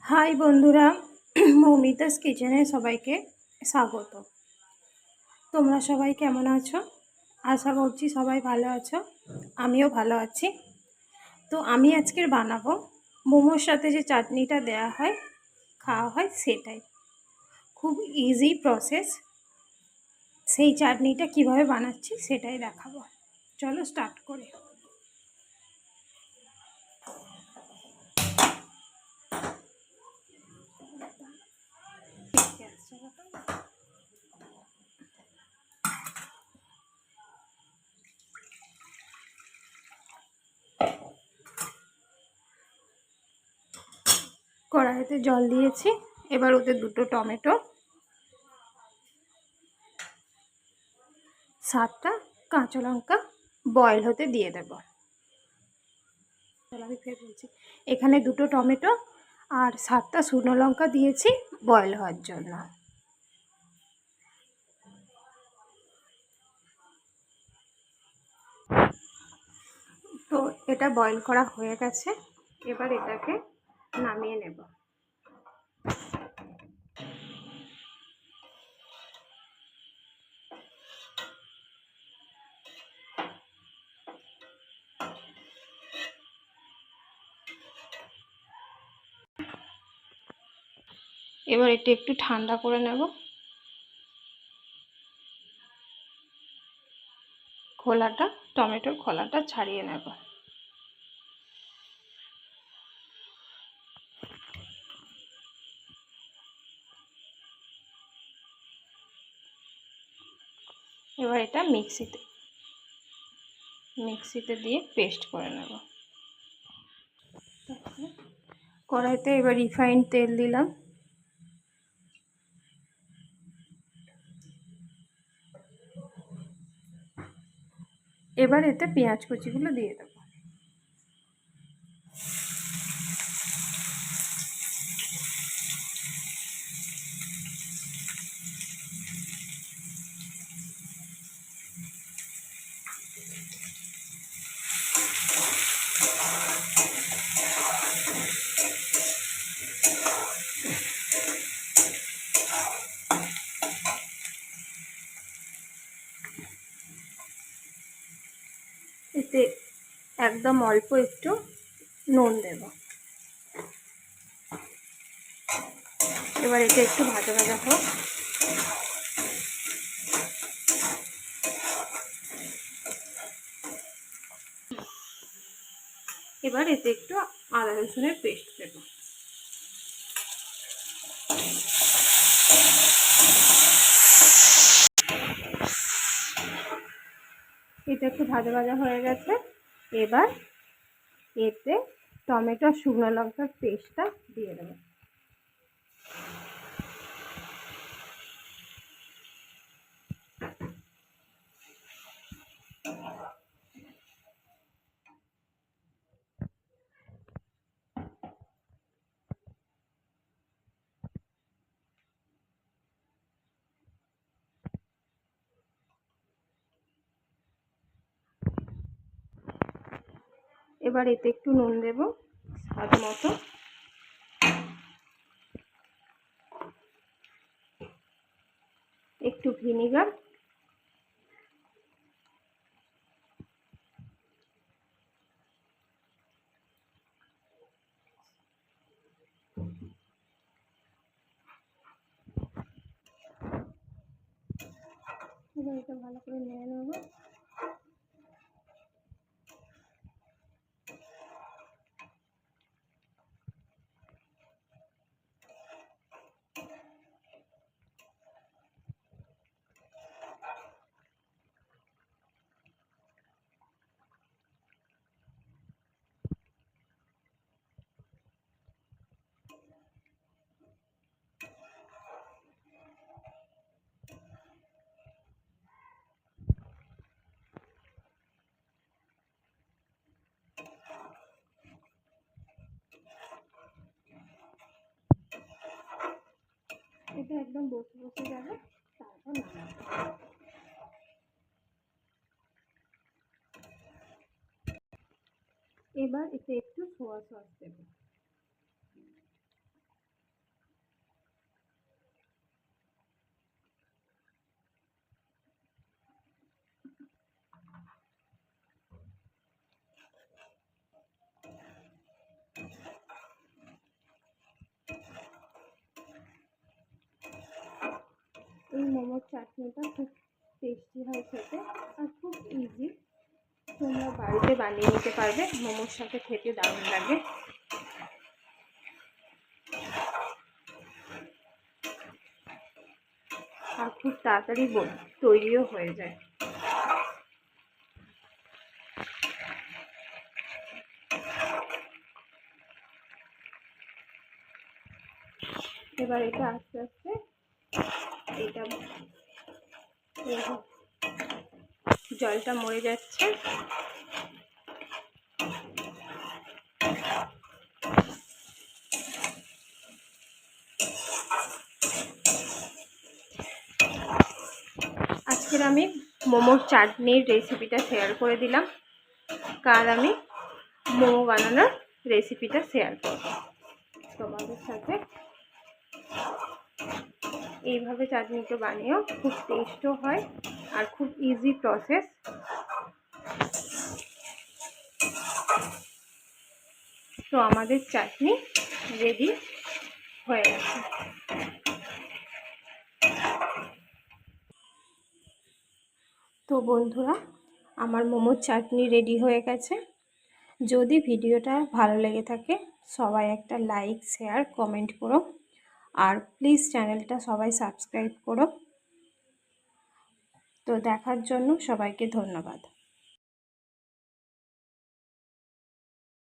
High বন্ধুরা, মৌমিতাস কিচেনে সবাইকে স্বাগত। তোমরা সবাই কেমন আছো? আশা করছি সবাই ভালো আছো, আমিও ভালো আছি। তো আমি আজকের বানাবো মোমোর সাথে যে চাটনিটা দেয়া হয়, খাওয়া হয়, সেটাই। খুব ইজি প্রসেস। সেই চাটনিটা কিভাবে বানাচ্ছি সেটাই দেখাবো। চলো স্টার্ট করি। কড়াইতে জল দিয়েছি, এবার ওতে 2টো টমেটো, 7টা কাঁচা লঙ্কা বয়েল হতে দিয়ে দেব। আমি ফের বলছি, এখানে 2টো টমেটো আর 7টা শুকনো লঙ্কা দিয়েছি বয়েল হওয়ার জন্য। তো এটা বয়েল করা হয়ে গেছে, এবার এটাকে নামিয়ে নেব। এবার এটা একটু ঠান্ডা করে নেব। খোলাটা, টমেটোর খোলাটা ছাড়িয়ে নেব। এবার এটা মিক্সিতে দিয়ে পেস্ট করে নেব। কড়াইতে এবার রিফাইন্ড তেল দিলাম। এবার এতে পেঁয়াজ কুচিগুলো দিয়ে দেবো। এতে একদম অল্প একটু নুন দেব। এবার এটা একটু ভাজা ভাজা হোক। এবার এতে একটু আদা রসুনের পেস্ট দেব। এটা একটু ভাজা ভাজা হয়ে গেছে, এবার এতে টমেটো আর শুকনো লঙ্কার পেস্টটা দিয়ে দেবো। এবার এতে একটু নুন দেব স্বাদ মতো, একটু ভিনিগার, এবার এটা ভালো করে নেড়ে নেব। এটা একদম বসে বসে যাবে, তারপর নামাবো। এবার এতে একটু সোয়া সস দেব। মোমোর চাটনিটা খুব টেস্টি হয় খেতে আর খুব ইজি। তোমরা বাড়িতে বানিয়ে নিতে পারবে, মোমোর সাথে খেতে দারুণ লাগে। আর খুব তাড়াতাড়ি তৈরিও হয়ে যায়। এবার এটা আস্তে আস্তে এটা জলটা মরে যাচ্ছে। আজকের আমি মোমোর চাটনির রেসিপিটা শেয়ার করে দিলাম, কাল আমি মোমো বানানোর রেসিপিটা শেয়ার করব তোমাদের সাথে। এইভাবে চাটনিটা বানিয়েও খুব টেস্টও হয় আর খুব ইজি প্রসেস। তো আমাদের চাটনি রেডি হয়ে গেছে। তো বন্ধুরা, আমার মোমোর চাটনি রেডি হয়ে গেছে। যদি ভিডিওটা ভালো লেগে থাকে সবাই একটা লাইক, শেয়ার, কমেন্ট করো। আর প্লিজ চ্যানেলটা সবাই সাবস্ক্রাইব করো। তো দেখার জন্য সবাইকে ধন্যবাদ।